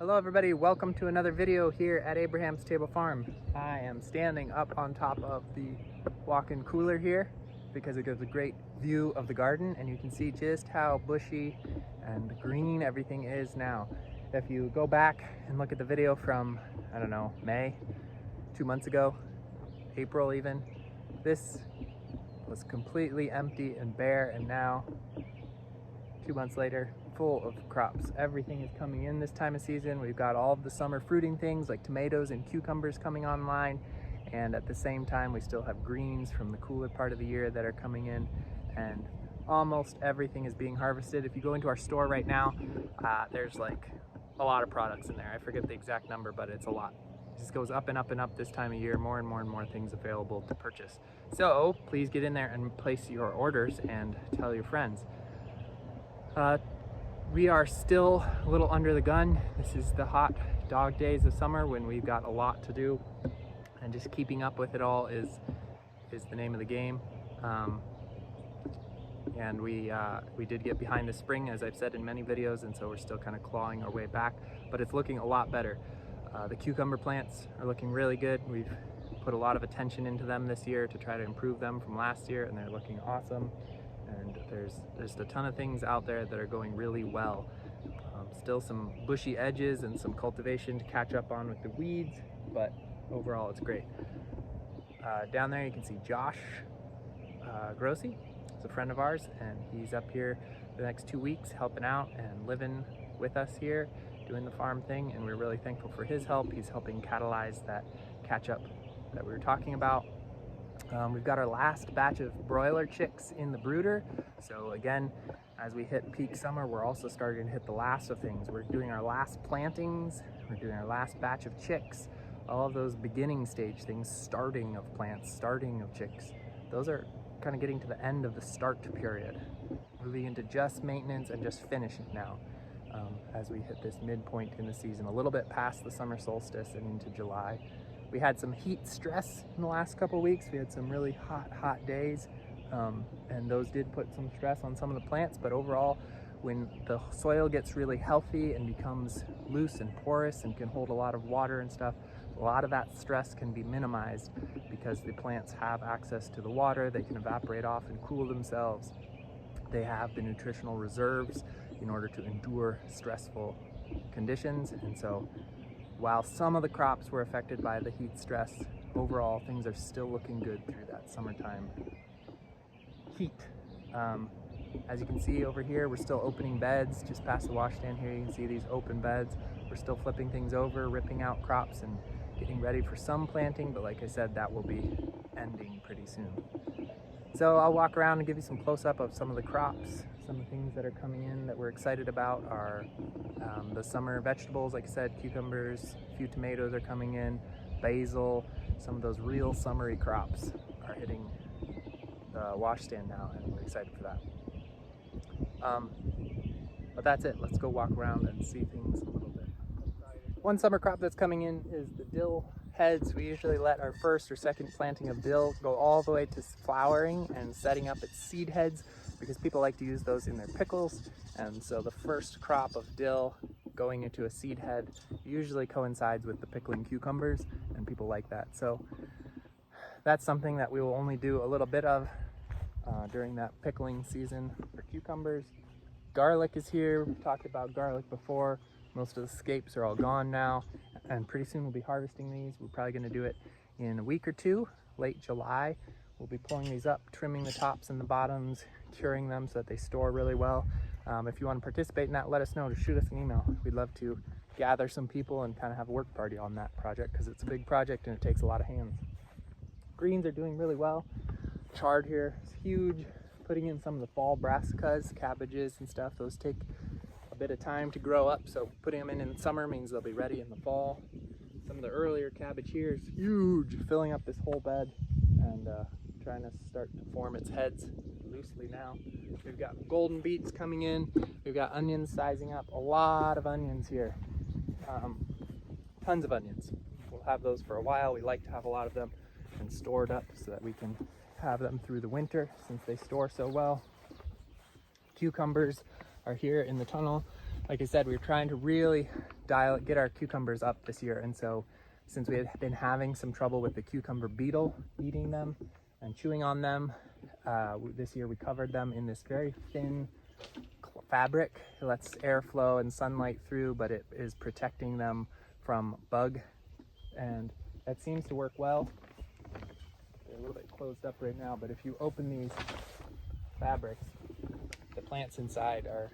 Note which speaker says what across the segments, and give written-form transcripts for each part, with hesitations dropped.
Speaker 1: Hello everybody, welcome to another video here at Abraham's Table Farm. I am standing up on top of the walk-in cooler here because it gives a great view of the garden, and you can see just how bushy and green everything is now. If you go back and look at the video from, I don't know, May, 2 months ago, April even, this was completely empty and bare, and now 2 months later, full of crops. Everything is coming in this time of season. We've got all of the summer fruiting things like tomatoes and cucumbers coming online, and at the same time we still have greens from the cooler part of the year that are coming in, and almost everything is being harvested. If you go into our store right now, there's like a lot of products in there. I forget the exact number, but it's a lot. It just goes up and up and up this time of year, more and more and more things available to purchase. So please get in there and place your orders and tell your friends. We are still a little under the gun. This is the hot dog days of summer when we've got a lot to do, and just keeping up with it all is the name of the game. And we did get behind the spring, as I've said in many videos, and so we're still kind of clawing our way back, but it's looking a lot better. The cucumber plants are looking really good. We've put a lot of attention into them this year to try to improve them from last year, and they're looking awesome. And there's a ton of things out there that are going really well. Still some bushy edges and some cultivation to catch up on with the weeds, but overall it's great. Down there you can see Josh Grossi. He's a friend of ours, and he's up here the next 2 weeks helping out and living with us here, doing the farm thing, and we're really thankful for his help. He's helping catalyze that catch up that we were talking about. We've got our last batch of broiler chicks in the brooder. So again, as we hit peak summer, we're also starting to hit the last of things. We're doing our last plantings, we're doing our last batch of chicks, all of those beginning stage things, starting of plants, starting of chicks. Those are kind of getting to the end of the start period, moving into just maintenance and just finishing now, as we hit this midpoint in the season, a little bit past the summer solstice and into July. We had some heat stress in the last couple of weeks. We had some really hot days, and those did put some stress on some of the plants, but overall, when the soil gets really healthy and becomes loose and porous and can hold a lot of water and stuff, a lot of that stress can be minimized because the plants have access to the water. They can evaporate off and cool themselves. They have the nutritional reserves in order to endure stressful conditions, and so while some of the crops were affected by the heat stress, overall things are still looking good through that summertime heat. As you can see over here, we're still opening beds. Just past the washstand here, you can see these open beds. We're still flipping things over, ripping out crops and getting ready for some planting, but like I said, that will be ending pretty soon. So I'll walk around and give you some close-up of some of the crops. Some of the things that are coming in that we're excited about are the summer vegetables. Like I said, cucumbers, a few tomatoes are coming in, basil. Some of those real summery crops are hitting the washstand now, and we're excited for that. But that's it. Let's go walk around and see things a little bit. One summer crop that's coming in is the dill heads. We usually let our first or second planting of dill go all the way to flowering and setting up its seed heads, because people like to use those in their pickles. And so the first crop of dill going into a seed head usually coincides with the pickling cucumbers, and people like that. So that's something that we will only do a little bit of during that pickling season for cucumbers. Garlic is here. We've talked about garlic before. Most of the scapes are all gone now, and pretty soon we'll be harvesting these. We're probably going to do it in a week or two, late July. We'll be pulling these up, trimming the tops and the bottoms, curing them so that they store really well. If you want to participate in that, let us know. Just shoot us an email. We'd love to gather some people and kind of have a work party on that project, because it's a big project and it takes a lot of hands. Greens are doing really well. Chard here is huge. Putting in some of the fall brassicas, cabbages and stuff, those take a bit of time to grow up, so putting them in summer means they'll be ready in the fall. Some of the earlier cabbage here is huge, filling up this whole bed and trying to start to form its heads loosely now. We've got golden beets coming in. We've got onions sizing up. A lot of onions here. Tons of onions. We'll have those for a while. We like to have a lot of them and stored up so that we can have them through the winter since they store so well. Cucumbers are here in the tunnel. Like I said, we're trying to really get our cucumbers up this year. And so since we had been having some trouble with the cucumber beetle eating them and chewing on them, this year we covered them in this very thin fabric. It lets airflow and sunlight through, but it is protecting them from bug, and that seems to work well. They're a little bit closed up right now, but if you open these fabrics, the plants inside are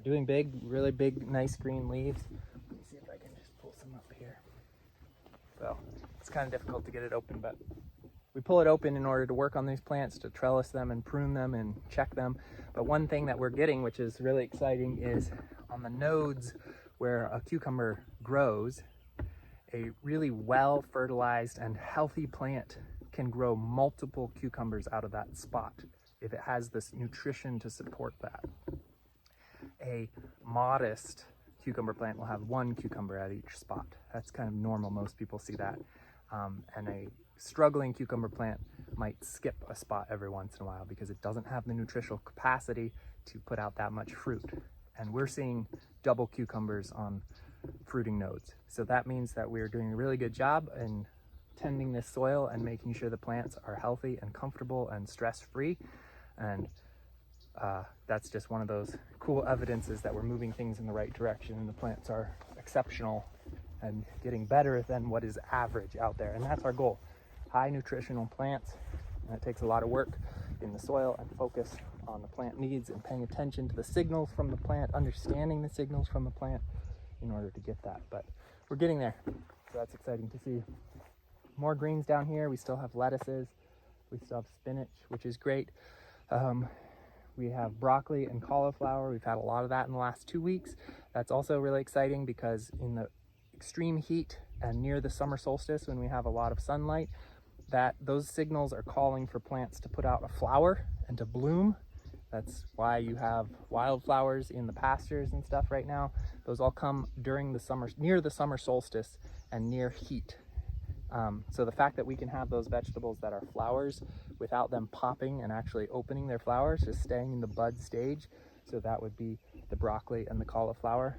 Speaker 1: doing really big, nice green leaves. Let me see if I can just pull some up here. So it's kind of difficult to get it open, but we pull it open in order to work on these plants, to trellis them and prune them and check them. But one thing that we're getting, which is really exciting, is on the nodes where a cucumber grows, a really well fertilized and healthy plant can grow multiple cucumbers out of that spot if it has this nutrition to support that. A modest cucumber plant will have one cucumber at each spot. That's kind of normal. Most people see that. And a struggling cucumber plant might skip a spot every once in a while because it doesn't have the nutritional capacity to put out that much fruit. And we're seeing double cucumbers on fruiting nodes. So that means that we're doing a really good job in tending this soil and making sure the plants are healthy and comfortable and stress-free. And that's just one of those cool evidences that we're moving things in the right direction and the plants are exceptional and getting better than what is average out there. And that's our goal. High nutritional plants. And it takes a lot of work in the soil and focus on the plant needs and paying attention to the signals from the plant, understanding the signals from the plant in order to get that. But we're getting there. So that's exciting to see. More greens down here. We still have lettuces. We still have spinach, which is great. We have broccoli and cauliflower. We've had a lot of that in the last 2 weeks. That's also really exciting because in the extreme heat and near the summer solstice, when we have a lot of sunlight, that those signals are calling for plants to put out a flower and to bloom. That's why you have wildflowers in the pastures and stuff right now. Those all come during the summer, near the summer solstice and near heat. So the fact that we can have those vegetables that are flowers without them popping and actually opening their flowers, just staying in the bud stage, so that would be the broccoli and the cauliflower,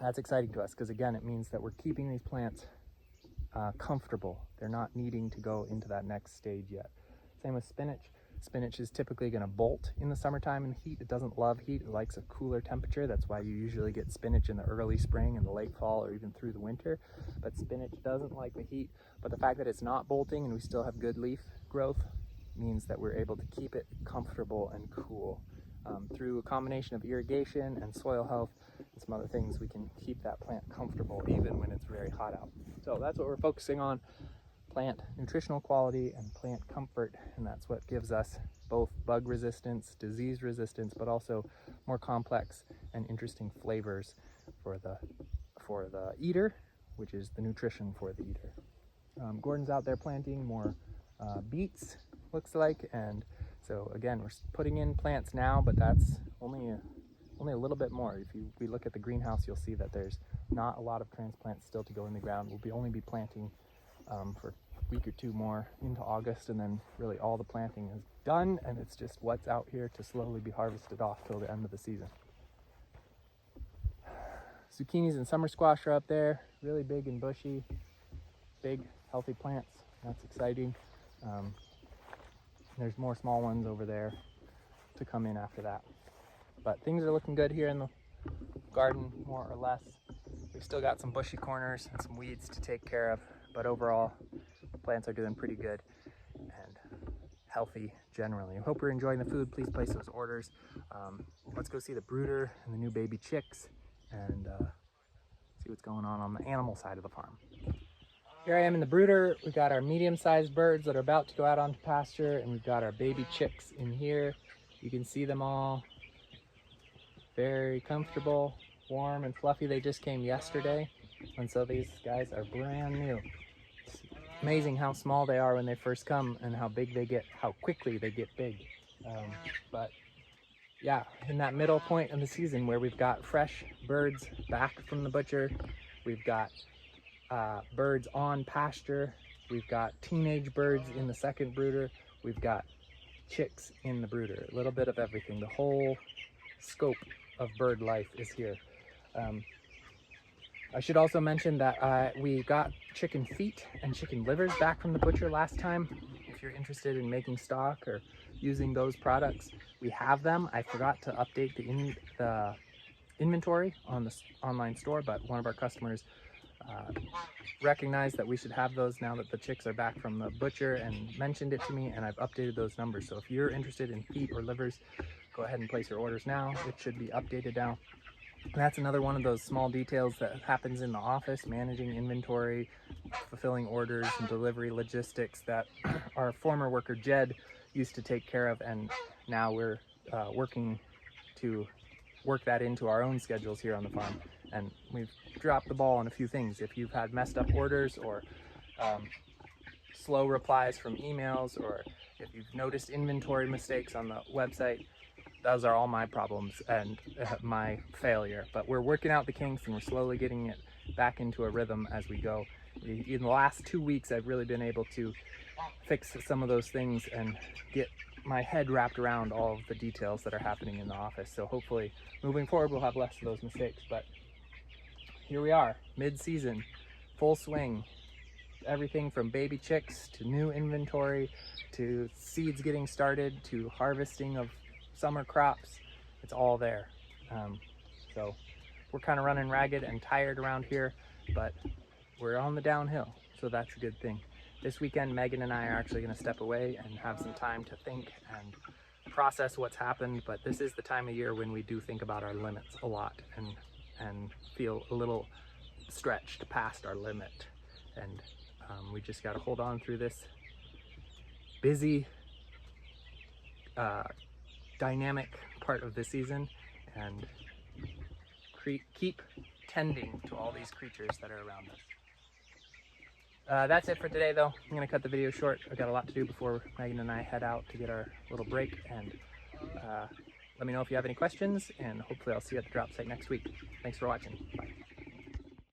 Speaker 1: that's exciting to us because again, it means that we're keeping these plants comfortable. They're not needing to go into that next stage yet. Same with spinach. Spinach is typically going to bolt in the summertime in heat. It doesn't love heat. It likes a cooler temperature. That's why you usually get spinach in the early spring and the late fall or even through the winter. But spinach doesn't like the heat. But the fact that it's not bolting and we still have good leaf growth means that we're able to keep it comfortable and cool. Through a combination of irrigation and soil health and some other things, we can keep that plant comfortable even when it's very hot out. So that's what we're focusing on. Plant nutritional quality and plant comfort, and that's what gives us both bug resistance, disease resistance, but also more complex and interesting flavors for the eater, which is the nutrition for the eater. Gordon's out there planting more beets, looks like, and so again, we're putting in plants now, but that's only a little bit more. If we look at the greenhouse, you'll see that there's not a lot of transplants still to go in the ground. We'll only be planting for a week or two more into August, and then really all the planting is done, and it's just what's out here to slowly be harvested off till the end of the season. Zucchinis and summer squash are up there, really big and bushy, big healthy plants. That's exciting. There's more small ones over there to come in after that. But things are looking good here in the garden, more or less. We've still got some bushy corners and some weeds to take care of, but overall, the plants are doing pretty good and healthy generally. I hope you're enjoying the food. Please place those orders. Let's go see the brooder and the new baby chicks and see what's going on the animal side of the farm. Here I am in the brooder. We've got our medium-sized birds that are about to go out onto pasture, and we've got our baby chicks in here. You can see them all. Very comfortable, warm and fluffy. They just came yesterday, and so these guys are brand new. It's amazing how small they are when they first come and how big they get, how quickly they get big. But yeah, in that middle point of the season where we've got fresh birds back from the butcher, we've got birds on pasture, we've got teenage birds in the second brooder, we've got chicks in the brooder, a little bit of everything. The whole scope of bird life is here. I should also mention that we got chicken feet and chicken livers back from the butcher last time. If you're interested in making stock or using those products, we have them. I forgot to update the inventory on the online store, but one of our customers recognized that we should have those now that the chicks are back from the butcher and mentioned it to me, and I've updated those numbers. So if you're interested in feet or livers, go ahead and place your orders now. It should be updated now. And that's another one of those small details that happens in the office, managing inventory, fulfilling orders and delivery logistics that our former worker Jed used to take care of, and now we're working to work that into our own schedules here on the farm. And we've dropped the ball on a few things. If you've had messed up orders or slow replies from emails, or if you've noticed inventory mistakes on the website, those are all my problems and my failure. But we're working out the kinks and we're slowly getting it back into a rhythm as we go. In the last 2 weeks, I've really been able to fix some of those things and get my head wrapped around all of the details that are happening in the office. So hopefully moving forward, we'll have less of those mistakes. But here we are, mid-season, full swing. Everything from baby chicks to new inventory to seeds getting started to harvesting of summer crops. It's all there. So we're kind of running ragged and tired around here, but we're on the downhill, so that's a good thing. This weekend, Megan and I are actually going to step away and have some time to think and process what's happened, but this is the time of year when we do think about our limits a lot and feel a little stretched past our limit. And we just got to hold on through this busy, dynamic part of the season and keep tending to all these creatures that are around us. That's it for today, though. I'm going to cut the video short. I've got a lot to do before Megan and I head out to get our little break. And let me know if you have any questions, and hopefully I'll see you at the drop site next week. Thanks for watching. Bye.